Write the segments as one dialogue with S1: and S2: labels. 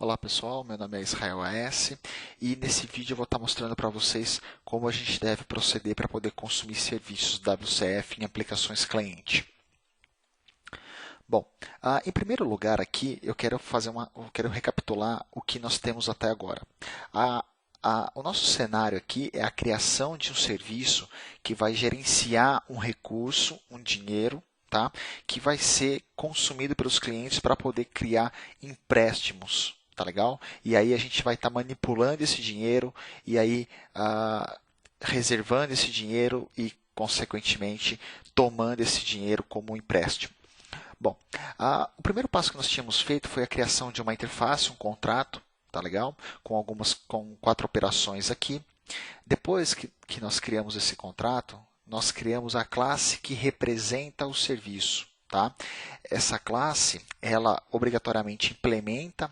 S1: Olá pessoal, meu nome é Israel AS e nesse vídeo eu vou estar mostrando para vocês como a gente deve proceder para poder consumir serviços WCF em aplicações cliente. Bom, em primeiro lugar aqui eu quero recapitular o que nós temos até agora. O nosso cenário aqui é a criação de um serviço que vai gerenciar um recurso, um dinheiro, tá? Que vai ser consumido pelos clientes para poder criar empréstimos. Tá legal? E aí a gente vai estar manipulando esse dinheiro e aí reservando esse dinheiro e, consequentemente, tomando esse dinheiro como um empréstimo. Bom, o primeiro passo que nós tínhamos feito foi a criação de uma interface, um contrato, tá legal? Com 4 operações aqui. Depois que nós criamos esse contrato, nós criamos a classe que representa o serviço, tá? Essa classe, ela obrigatoriamente implementa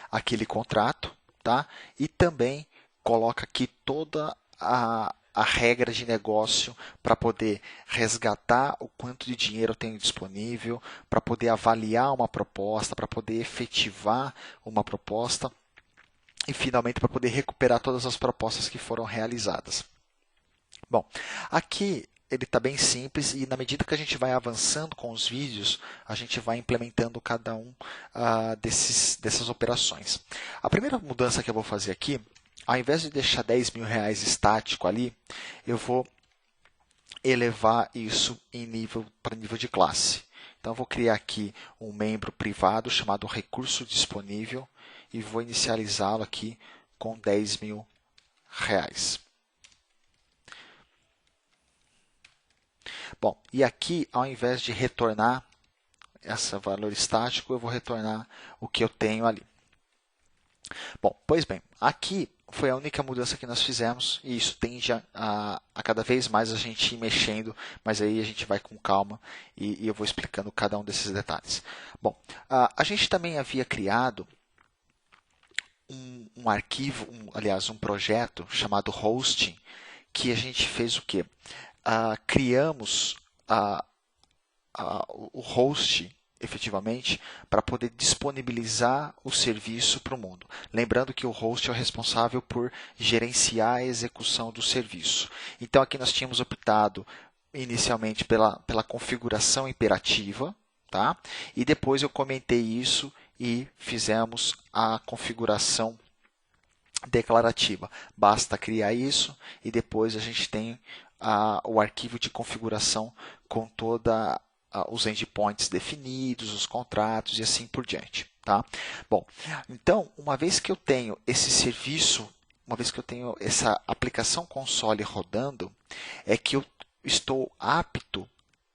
S1: aquele contrato, tá? E também coloca aqui toda a regra de negócio para poder resgatar o quanto de dinheiro eu tenho disponível, para poder avaliar uma proposta, para poder efetivar uma proposta e, finalmente, para poder recuperar todas as propostas que foram realizadas. Bom, aqui ele está bem simples e, na medida que a gente vai avançando com os vídeos, a gente vai implementando cada um dessas operações. A primeira mudança que eu vou fazer aqui, ao invés de deixar R$ 10.000 estático ali, eu vou elevar isso para nível de classe. Então, eu vou criar aqui um membro privado chamado recurso disponível e vou inicializá-lo aqui com R$ 10.000. Bom, e aqui, ao invés de retornar esse valor estático, eu vou retornar o que eu tenho ali. Bom, pois bem, aqui foi a única mudança que nós fizemos e isso tende a cada vez mais a gente ir mexendo, mas aí a gente vai com calma e eu vou explicando cada um desses detalhes. Bom, a gente também havia criado um arquivo, aliás, um projeto chamado hosting, que a gente fez o quê? Criamos o host efetivamente para poder disponibilizar o serviço para o mundo. Lembrando que o host é o responsável por gerenciar a execução do serviço. Então aqui nós tínhamos optado inicialmente pela configuração imperativa, tá? E depois eu comentei isso e fizemos a configuração declarativa. Basta criar isso e depois a gente tem o arquivo de configuração com toda os endpoints definidos, os contratos e assim por diante. Tá? Bom, então, uma vez que eu tenho esse serviço, uma vez que eu tenho essa aplicação console rodando, é que eu estou apto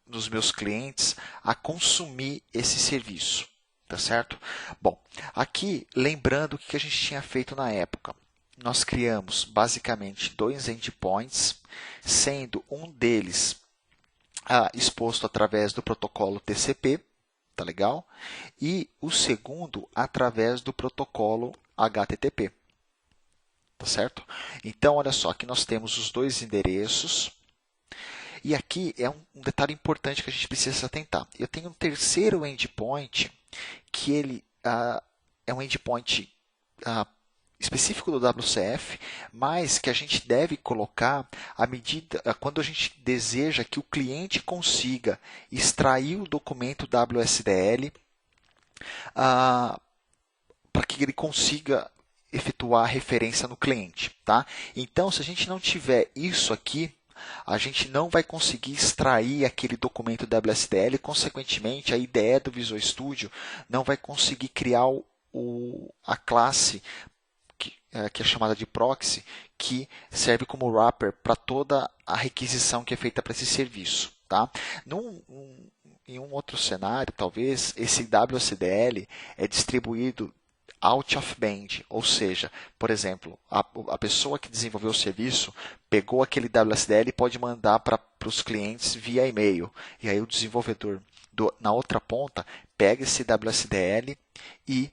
S1: nos meus clientes a consumir esse serviço. Tá certo? Bom, aqui, lembrando o que a gente tinha feito na época. Nós criamos basicamente 2 endpoints, sendo um deles exposto através do protocolo TCP, tá legal? E o segundo através do protocolo HTTP, tá certo? Então, olha só, aqui nós temos os 2 endereços. E aqui é um detalhe importante que a gente precisa se atentar. Eu tenho um terceiro endpoint, que ele é um endpoint específico do WCF, mas que a gente deve colocar quando a gente deseja que o cliente consiga extrair o documento WSDL para que ele consiga efetuar a referência no cliente. Tá? Então, se a gente não tiver isso aqui, a gente não vai conseguir extrair aquele documento WSDL e, consequentemente, a IDE do Visual Studio não vai conseguir criar a classe que é chamada de proxy, que serve como wrapper para toda a requisição que é feita para esse serviço. Tá? Em um outro cenário, talvez, esse WSDL é distribuído out of band, ou seja, por exemplo, a pessoa que desenvolveu o serviço pegou aquele WSDL e pode mandar para os clientes via e-mail. E aí o desenvolvedor na outra ponta pega esse WSDL e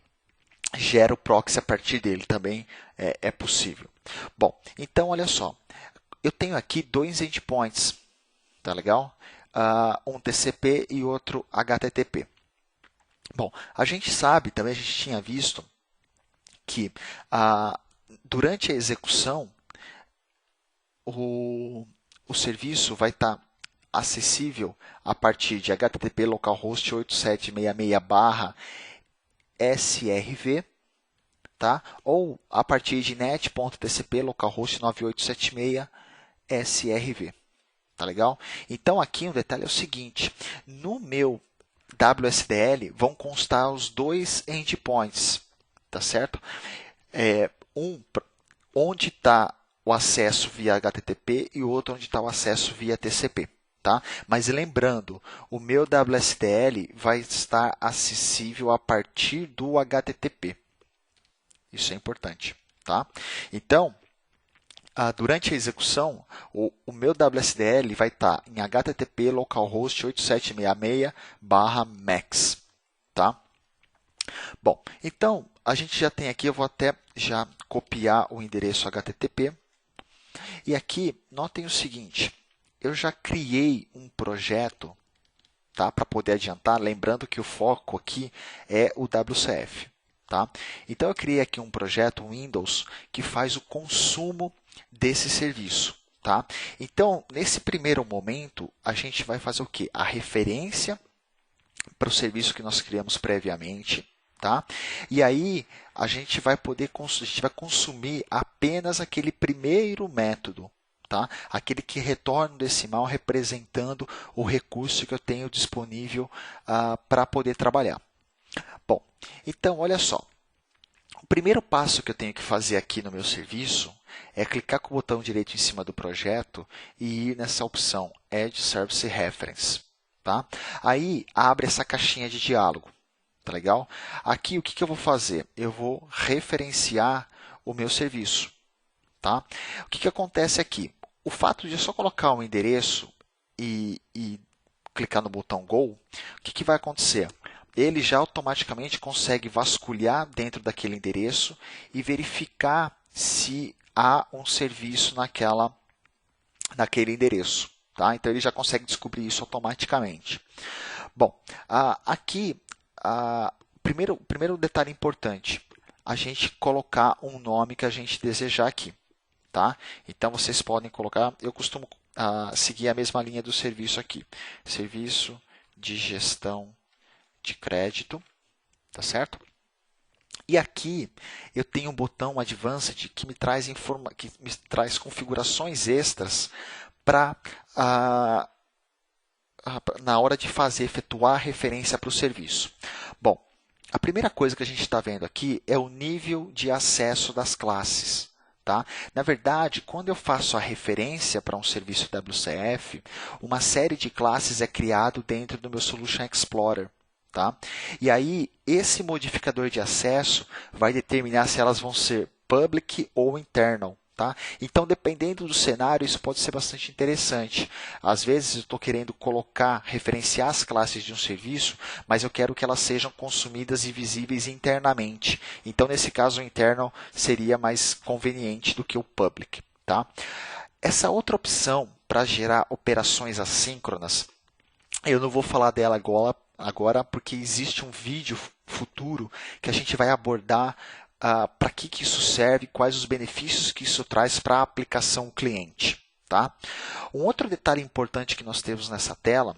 S1: gera o proxy a partir dele. Também é possível. Bom, então olha só, eu tenho aqui 2 endpoints, tá legal? Um TCP e outro HTTP. Bom, a gente sabe, também a gente tinha visto que durante a execução, o serviço vai estar acessível a partir de HTTP localhost 8766/srv, tá? Ou a partir de net.tcp localhost 9876/srv. Tá legal? Então, aqui um detalhe é o seguinte: no meu WSDL vão constar os dois endpoints, tá certo? Onde está o acesso via HTTP e o outro onde está o acesso via TCP. Tá? Mas lembrando, o meu WSDL vai estar acessível a partir do HTTP. Isso é importante. Tá? Então, durante a execução, o meu WSDL vai estar em HTTP localhost 8766/max. Tá? Bom, então, a gente já tem aqui, eu vou até já copiar o endereço HTTP. E aqui, notem o seguinte, eu já criei um projeto, tá, para poder adiantar, lembrando que o foco aqui é o WCF. Tá? Então, eu criei aqui um projeto, um Windows, que faz o consumo desse serviço. Tá? Então, nesse primeiro momento, a gente vai fazer o quê? A referência para o serviço que nós criamos previamente. Tá? E aí, a gente vai consumir apenas aquele primeiro método. Tá? Aquele que retorna um decimal representando o recurso que eu tenho disponível para poder trabalhar. Bom, então, olha só. O primeiro passo que eu tenho que fazer aqui no meu serviço é clicar com o botão direito em cima do projeto e ir nessa opção Add Service Reference. Tá? Aí, abre essa caixinha de diálogo. Tá legal? Aqui, o que eu vou fazer? Eu vou referenciar o meu serviço. Tá? O que acontece aqui? O fato de eu só colocar um endereço e clicar no botão Go, o que vai acontecer? Ele já automaticamente consegue vasculhar dentro daquele endereço e verificar se há um serviço naquele endereço. Tá? Então, ele já consegue descobrir isso automaticamente. Bom, aqui, primeiro detalhe importante, a gente colocar um nome que a gente desejar aqui. Tá? Então, vocês podem colocar, eu costumo seguir a mesma linha do serviço aqui. Serviço de gestão de crédito, tá certo? E aqui eu tenho um botão Advanced que me traz configurações extras para na hora de efetuar a referência para o serviço. Bom, a primeira coisa que a gente está vendo aqui é o nível de acesso das classes. Tá? Na verdade, quando eu faço a referência para um serviço WCF, uma série de classes é criado dentro do meu Solution Explorer. Tá? E aí, esse modificador de acesso vai determinar se elas vão ser public ou internal. Tá? Então, dependendo do cenário, isso pode ser bastante interessante. Às vezes, eu estou querendo referenciar as classes de um serviço, mas eu quero que elas sejam consumidas e visíveis internamente. Então, nesse caso, o internal seria mais conveniente do que o public. Tá? Essa outra opção para gerar operações assíncronas, eu não vou falar dela agora porque existe um vídeo futuro que a gente vai abordar para que isso serve, quais os benefícios que isso traz para a aplicação cliente. Tá? Um outro detalhe importante que nós temos nessa tela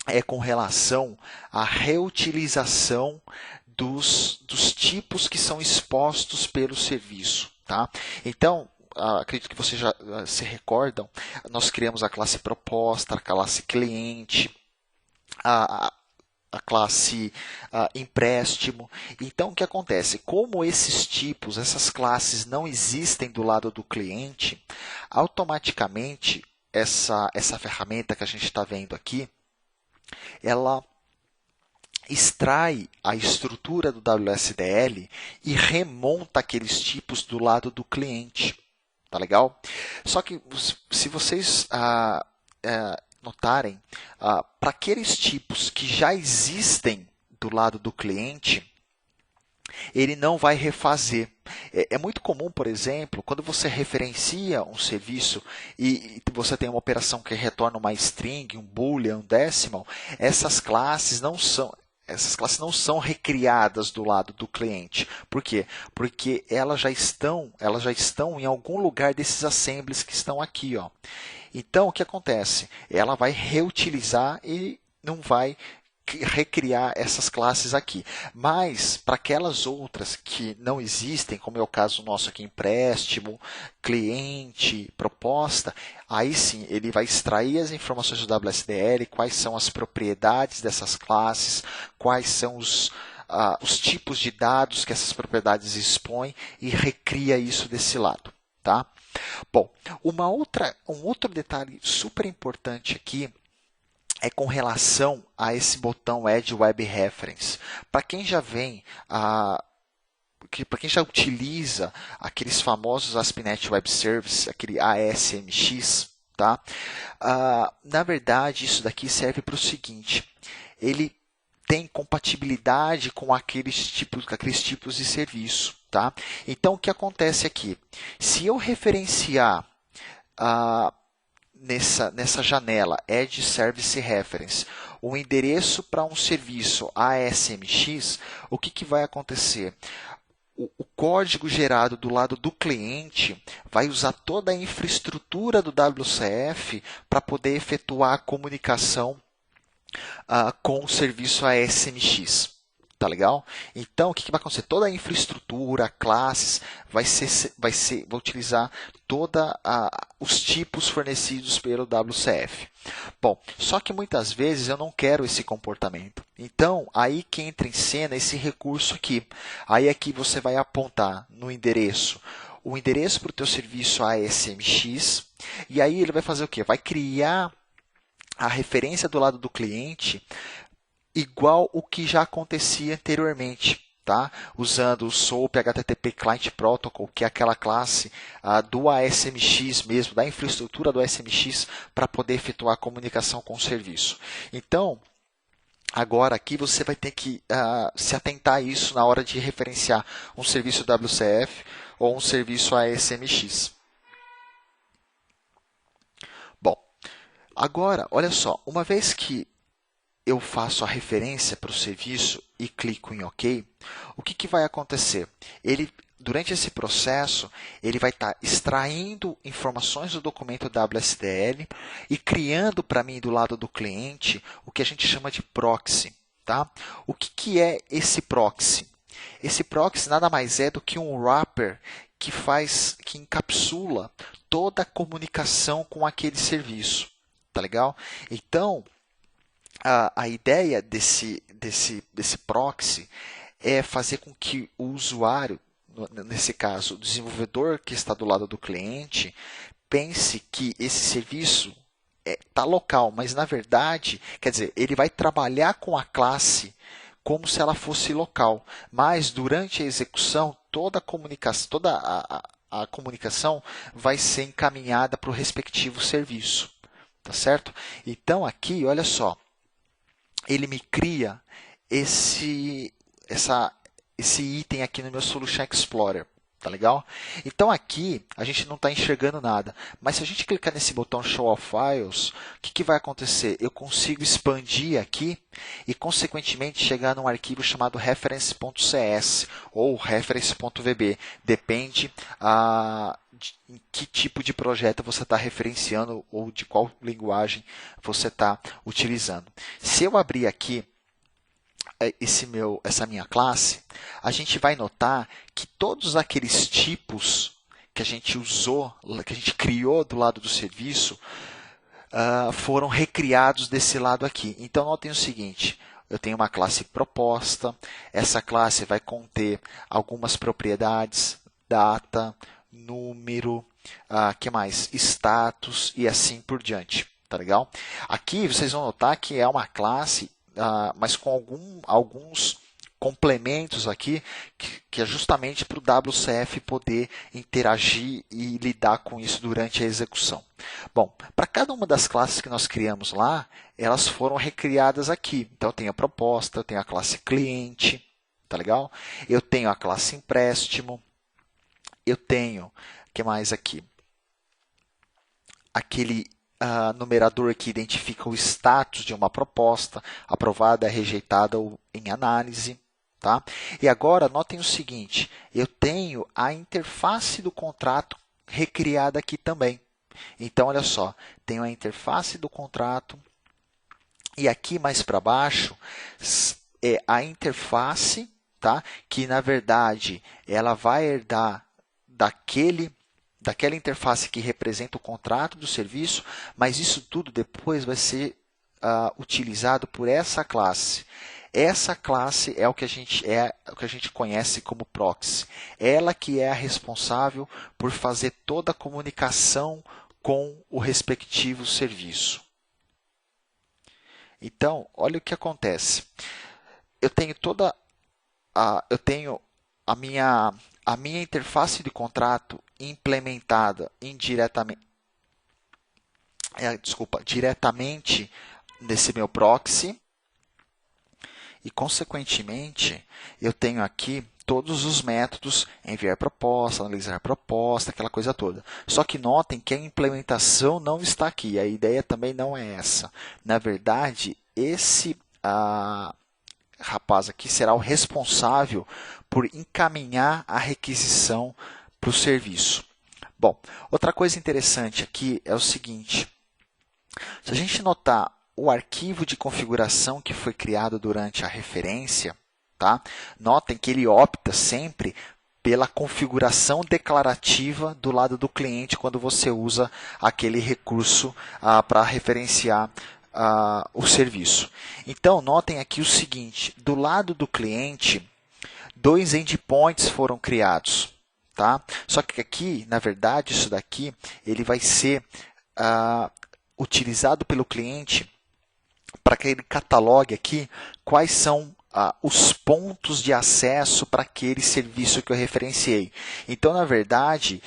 S1: é com relação à reutilização dos tipos que são expostos pelo serviço. Tá? Então, acredito que vocês já se recordam, nós criamos a classe proposta, a classe cliente, a classe empréstimo. Então, o que acontece? Como esses tipos, essas classes não existem do lado do cliente, automaticamente essa ferramenta que a gente está vendo aqui, ela extrai a estrutura do WSDL e remonta aqueles tipos do lado do cliente. Tá legal? Só que se vocês notarem, para aqueles tipos que já existem do lado do cliente, ele não vai refazer. É muito comum, por exemplo, quando você referencia um serviço e você tem uma operação que retorna uma string, um boolean, um decimal, essas classes não são... essas classes não são recriadas do lado do cliente. Por quê? Porque elas já estão em algum lugar desses assemblies que estão aqui, ó. Então, o que acontece? Ela vai reutilizar e não vai recriar essas classes aqui. Mas, para aquelas outras que não existem, como é o caso nosso aqui, empréstimo, cliente, proposta, aí sim, ele vai extrair as informações do WSDL, quais são as propriedades dessas classes, quais são os tipos de dados que essas propriedades expõem e recria isso desse lado. Tá? Bom, um outro detalhe super importante aqui é com relação a esse botão Add Web Reference. Para quem já para quem já utiliza aqueles famosos ASP.NET Web Services, aquele ASMX, tá? Na verdade, isso daqui serve para o seguinte: ele tem compatibilidade com aqueles tipos de serviço, tá? Então, o que acontece aqui? Se eu referenciar nessa janela Add Service Reference o endereço para um serviço ASMX, o que vai acontecer? O código gerado do lado do cliente vai usar toda a infraestrutura do WCF para poder efetuar a comunicação com o serviço ASMX. Tá legal? Então, o que vai acontecer? Toda a infraestrutura, classes, vai utilizar todos os tipos fornecidos pelo WCF. Bom, só que muitas vezes eu não quero esse comportamento. Então, aí que entra em cena esse recurso aqui. Aí aqui você vai apontar no endereço o endereço para o teu serviço ASMX, e aí ele vai fazer o quê? Vai criar a referência do lado do cliente igual o que já acontecia anteriormente, tá? Usando o SOAP HTTP Client Protocol, que é aquela classe do ASMX mesmo, da infraestrutura do ASMX, para poder efetuar a comunicação com o serviço. Então, agora aqui você vai ter que se atentar a isso na hora de referenciar um serviço WCF ou um serviço ASMX. Bom, agora, olha só, uma vez que eu faço a referência para o serviço e clico em OK, o que vai acontecer? Durante esse processo, ele vai estar extraindo informações do documento WSDL e criando para mim, do lado do cliente, o que a gente chama de proxy. Tá? O que é esse proxy? Esse proxy nada mais é do que um wrapper que encapsula toda a comunicação com aquele serviço. Tá legal? Então, a ideia desse proxy é fazer com que o usuário, nesse caso, o desenvolvedor que está do lado do cliente, pense que esse serviço está local, mas na verdade, quer dizer, ele vai trabalhar com a classe como se ela fosse local, mas durante a execução, toda a comunicação vai ser encaminhada para o respectivo serviço. Tá certo? Então, aqui, olha só, ele me cria esse item aqui no meu Solution Explorer. Tá legal? Então, aqui a gente não está enxergando nada. Mas se a gente clicar nesse botão Show All Files, o que vai acontecer? Eu consigo expandir aqui e, consequentemente, chegar num arquivo chamado reference.cs ou reference.vb. Depende em que tipo de projeto você está referenciando ou de qual linguagem você está utilizando. Se eu abrir aqui essa minha classe, a gente vai notar que todos aqueles tipos que a gente usou, que a gente criou do lado do serviço, foram recriados desse lado aqui. Então, notem o seguinte: eu tenho uma classe proposta, essa classe vai conter algumas propriedades, data, número, que mais? Status e assim por diante. Tá legal? Aqui vocês vão notar que é uma classe, mas com alguns complementos aqui, que é justamente para o WCF poder interagir e lidar com isso durante a execução. Bom, para cada uma das classes que nós criamos lá, elas foram recriadas aqui. Então, eu tenho a proposta, eu tenho a classe cliente, tá legal? Eu tenho a classe empréstimo, eu tenho, o que mais aqui? numerador que identifica o status de uma proposta, aprovada, rejeitada ou em análise. Tá? E agora, notem o seguinte, eu tenho a interface do contrato recriada aqui também. Então, olha só, tenho a interface do contrato e aqui mais para baixo é a interface, tá? Que, na verdade, ela vai herdar daquela interface que representa o contrato do serviço, mas isso tudo depois vai ser utilizado por essa classe. Essa classe é o que a gente conhece como proxy. Ela que é a responsável por fazer toda a comunicação com o respectivo serviço. Então, olha o que acontece. Eu tenho a minha interface de contrato implementada diretamente nesse meu proxy. E, consequentemente, eu tenho aqui todos os métodos, enviar proposta, analisar proposta, aquela coisa toda. Só que notem que a implementação não está aqui, a ideia também não é essa. Na verdade, esse rapaz aqui será o responsável por encaminhar a requisição para o serviço. Bom, outra coisa interessante aqui é o seguinte, se a gente notar o arquivo de configuração que foi criado durante a referência, tá? Notem que ele opta sempre pela configuração declarativa do lado do cliente quando você usa aquele recurso para referenciar o serviço. Então, notem aqui o seguinte, do lado do cliente, 2 endpoints foram criados. Tá? Só que aqui, na verdade, isso daqui ele vai ser utilizado pelo cliente para que ele catalogue aqui quais são os pontos de acesso para aquele serviço que eu referenciei. Então, na verdade,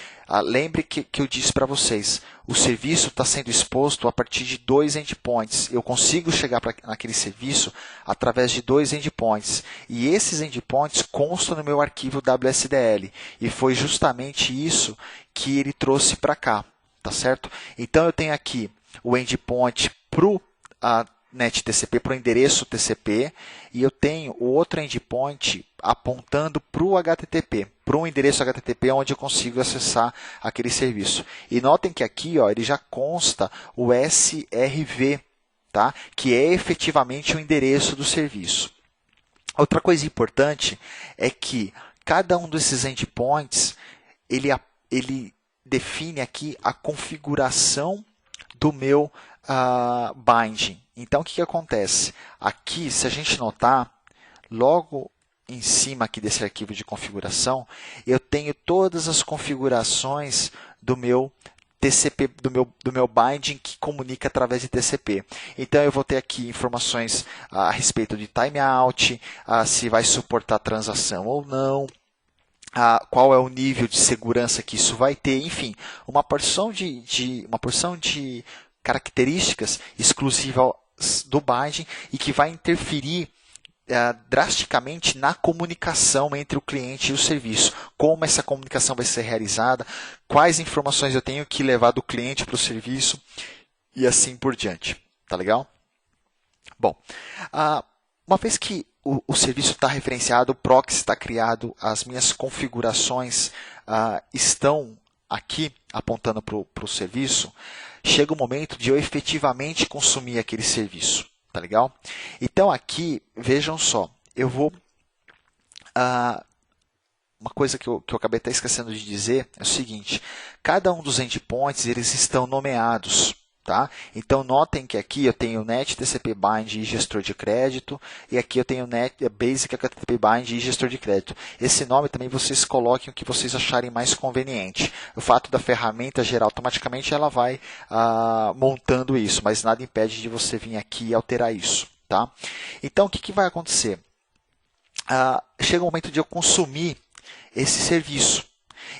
S1: lembre que eu disse para vocês, o serviço está sendo exposto a partir de 2 endpoints. Eu consigo chegar naquele serviço através de 2 endpoints. E esses endpoints constam no meu arquivo WSDL. E foi justamente isso que ele trouxe para cá. Tá certo? Então, eu tenho aqui o endpoint para o NetTCP, para o endereço TCP, e eu tenho o outro endpoint apontando para o HTTP, para um endereço HTTP onde eu consigo acessar aquele serviço. E notem que aqui ele já consta o SRV, tá? Que é efetivamente o endereço do serviço. Outra coisa importante é que cada um desses endpoints ele define aqui a configuração do meu binding. Então, o que acontece? Aqui, se a gente notar, logo em cima aqui desse arquivo de configuração, eu tenho todas as configurações do meu TCP, do meu binding que comunica através de TCP. Então, eu vou ter aqui informações a respeito de timeout, se vai suportar transação ou não, qual é o nível de segurança que isso vai ter, enfim, uma porção de características exclusivas do binding e que vai interferir drasticamente na comunicação entre o cliente e o serviço. Como essa comunicação vai ser realizada, quais informações eu tenho que levar do cliente para o serviço e assim por diante. Tá legal? Bom, uma vez que o serviço está referenciado, o proxy está criado, as minhas configurações estão aqui apontando para o serviço, chega o momento de eu efetivamente consumir aquele serviço. Tá legal? Então, aqui, vejam só, eu vou... uma coisa que eu acabei até esquecendo de dizer é o seguinte, cada um dos endpoints, eles estão nomeados. Tá? Então, notem que aqui eu tenho Net TCP Bind e gestor de crédito, e aqui eu tenho Net Basic HTTP Bind e gestor de crédito. Esse nome também vocês coloquem o que vocês acharem mais conveniente. O fato da ferramenta gerar automaticamente, ela vai montando isso, mas nada impede de você vir aqui e alterar isso. Tá? Então, o que vai acontecer? Chega o momento de eu consumir esse serviço.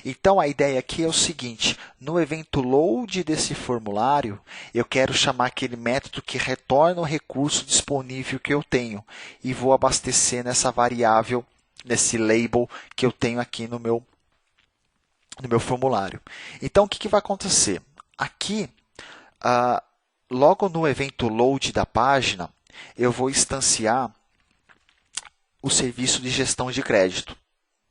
S1: Então, a ideia aqui é o seguinte, no evento load desse formulário, eu quero chamar aquele método que retorna o recurso disponível que eu tenho e vou abastecer nessa variável, nesse label que eu tenho aqui no meu formulário. Então, o que vai acontecer? Aqui, logo no evento load da página, eu vou instanciar o serviço de gestão de crédito.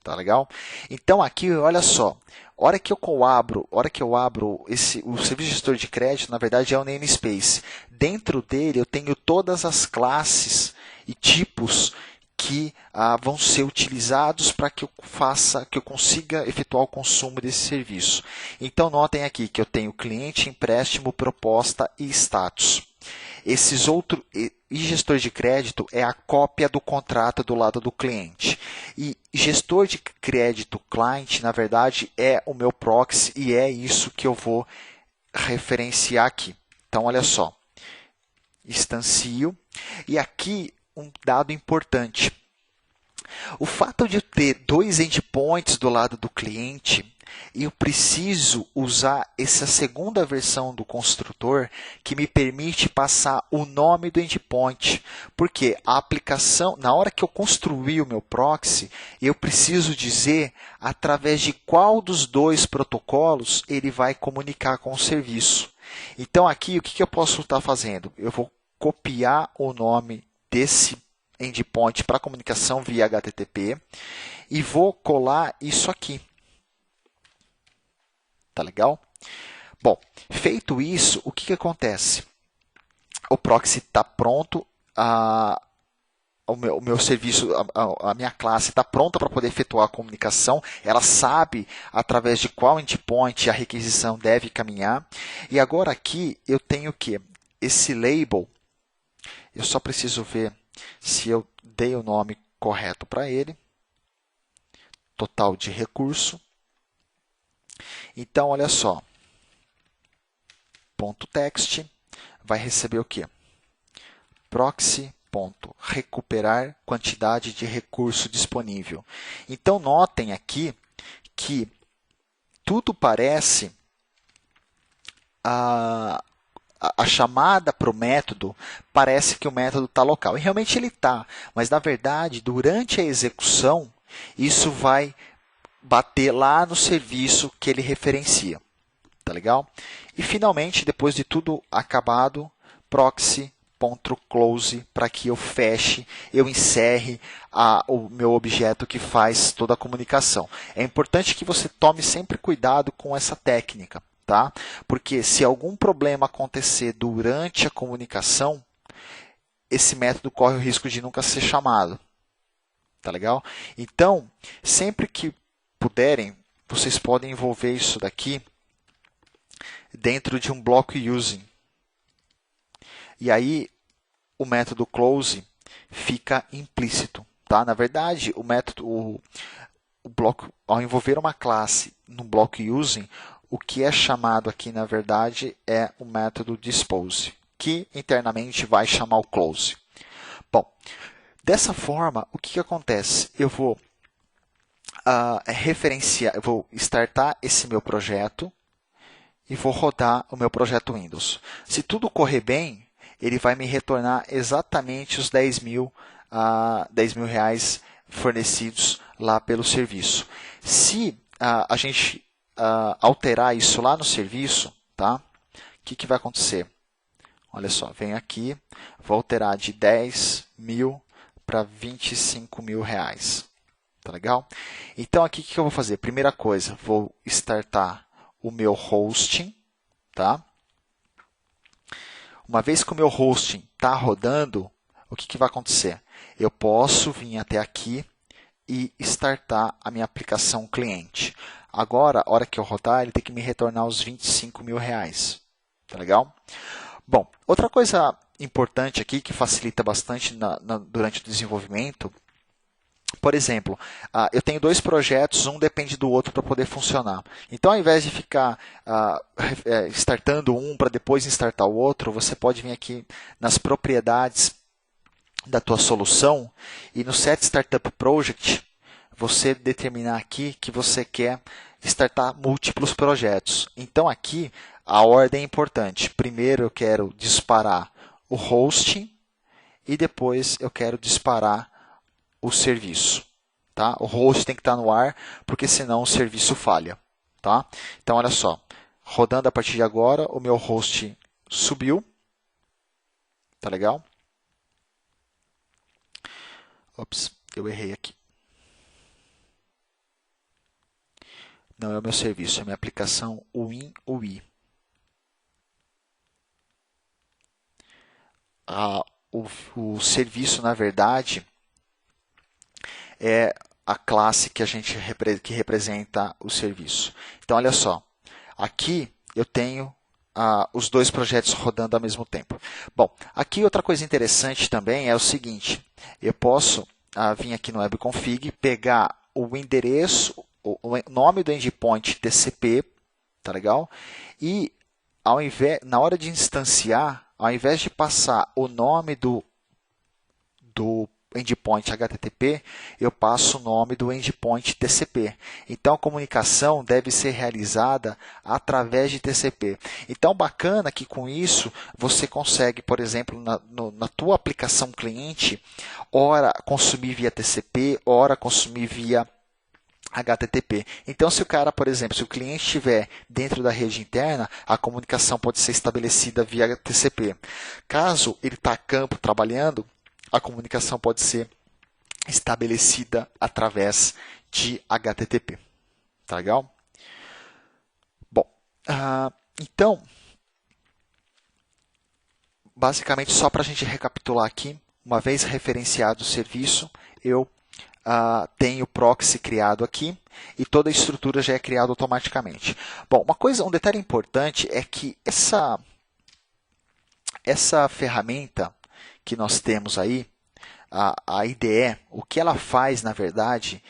S1: Tá legal? Então aqui, olha só, a hora que eu abro o serviço de gestor de crédito, na verdade é o namespace. Dentro dele eu tenho todas as classes e tipos que vão ser utilizados para que eu consiga efetuar o consumo desse serviço. Então notem aqui que eu tenho cliente, empréstimo, proposta e status. E gestor de crédito é a cópia do contrato do lado do cliente. E gestor de crédito client, na verdade, é o meu proxy e é isso que eu vou referenciar aqui. Então, olha só. Instancio. E aqui um dado importante. O fato de eu ter dois endpoints do lado do cliente, eu preciso usar essa segunda versão do construtor que me permite passar o nome do endpoint, porque a aplicação, na hora que eu construir o meu proxy, eu preciso dizer através de qual dos dois protocolos ele vai comunicar com o serviço. Então aqui o que eu posso estar fazendo? Eu vou copiar o nome desse endpoint para comunicação via HTTP e vou colar isso aqui. Tá legal? Bom, feito isso, o que acontece? O proxy está pronto, o meu serviço, a minha classe está pronta para poder efetuar a comunicação. Ela sabe através de qual endpoint a requisição deve caminhar. E agora aqui eu tenho o quê? Esse label, eu só preciso ver se eu dei o nome correto para ele. Total de recurso. Então, olha só. .text vai receber o quê? Proxy.recuperar quantidade de recurso disponível. Então, notem aqui que tudo parece a chamada para o método, parece que o método está local. E realmente ele está, mas na verdade, durante a execução, isso vai bater lá no serviço que ele referencia. Tá legal? E finalmente, depois de tudo acabado, proxy.close para que eu feche, eu encerre o meu objeto que faz toda a comunicação. É importante que você tome sempre cuidado com essa técnica. Tá? Porque se algum problema acontecer durante a comunicação, esse método corre o risco de nunca ser chamado. Tá legal? Então, sempre que puderem, vocês podem envolver isso daqui dentro de um bloco using. E aí, o método close fica implícito. Tá? Na verdade, o bloco, ao envolver uma classe no bloco using, o que é chamado aqui, na verdade, é o método dispose, que internamente vai chamar o close. Bom, dessa forma, o que acontece? Eu vou eu vou startar esse meu projeto e vou rodar o meu projeto Windows. Se tudo correr bem, ele vai me retornar exatamente os 10 mil reais fornecidos lá pelo serviço. Se a gente alterar isso lá no serviço, tá? O que vai acontecer? Olha só, venho aqui, vou alterar de 10 mil para 25 mil reais. Tá legal? Então, aqui o que eu vou fazer? Primeira coisa, vou startar o meu hosting. Tá? Uma vez que o meu hosting está rodando, o que vai acontecer? Eu posso vir até aqui e startar a minha aplicação cliente. Agora, a hora que eu rodar, ele tem que me retornar os 25 mil reais. Tá legal? Bom, outra coisa importante aqui que facilita bastante durante o desenvolvimento, por exemplo, eu tenho dois projetos, um depende do outro para poder funcionar. Então, ao invés de ficar startando um para depois startar o outro, você pode vir aqui nas propriedades da tua solução e no Set Startup Project, você determinar aqui que você quer startar múltiplos projetos. Então, aqui, a ordem é importante. Primeiro, eu quero disparar o hosting e depois eu quero disparar o serviço. Tá? O host tem que estar no ar, porque senão o serviço falha. Tá? Então, olha só. Rodando a partir de agora, o meu host subiu. Tá legal? Ops, eu errei aqui. Não é o meu serviço, é a minha aplicação WinUI. O serviço, na verdade, é a classe que que representa o serviço. Então, olha só. Aqui eu tenho os dois projetos rodando ao mesmo tempo. Bom, aqui outra coisa interessante também é o seguinte. Eu posso vir aqui no webconfig, pegar o endereço, o nome do endpoint TCP, tá legal? E na hora de instanciar, ao invés de passar o nome do endpoint HTTP, eu passo o nome do endpoint TCP. Então, a comunicação deve ser realizada através de TCP. Então, bacana que com isso você consegue, por exemplo, na tua aplicação cliente, ora consumir via TCP, ora consumir via HTTP. Então, se o cara, por exemplo, se o cliente estiver dentro da rede interna, a comunicação pode ser estabelecida via TCP. Caso ele está a campo trabalhando, a comunicação pode ser estabelecida através de HTTP. Tá legal? Bom, então, basicamente, só para a gente recapitular aqui, uma vez referenciado o serviço, eu tenho o proxy criado aqui e toda a estrutura já é criada automaticamente. Bom, um detalhe importante é que essa ferramenta que nós temos aí, a IDE, o que ela faz, na verdade,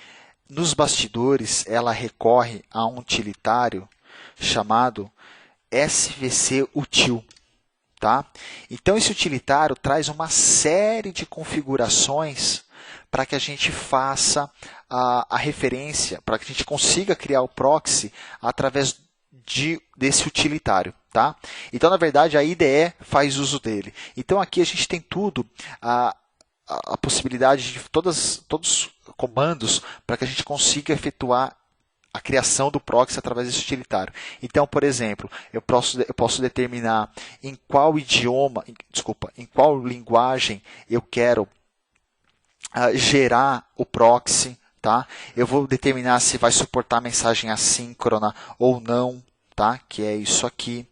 S1: nos bastidores, ela recorre a um utilitário chamado SVC Util. Tá? Então, esse utilitário traz uma série de configurações para que a gente faça a referência, para que a gente consiga criar o proxy através desse utilitário. Tá? Então, na verdade, a IDE faz uso dele. Então, aqui a gente tem tudo, a possibilidade de todos os comandos para que a gente consiga efetuar a criação do proxy através desse utilitário. Então, por exemplo, eu posso determinar em qual em qual linguagem eu quero gerar o proxy. Tá? Eu vou determinar se vai suportar mensagem assíncrona ou não, tá? Que é isso aqui.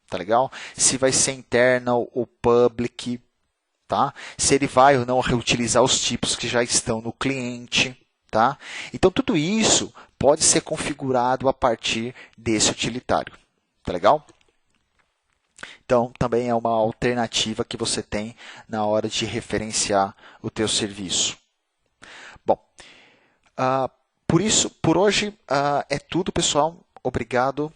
S1: Tá legal? Se vai ser internal ou public, tá? Se ele vai ou não reutilizar os tipos que já estão no cliente, tá? Então tudo isso pode ser configurado a partir desse utilitário, tá legal? Então também é uma alternativa que você tem na hora de referenciar o teu serviço. Bom, por hoje é tudo, pessoal. Obrigado.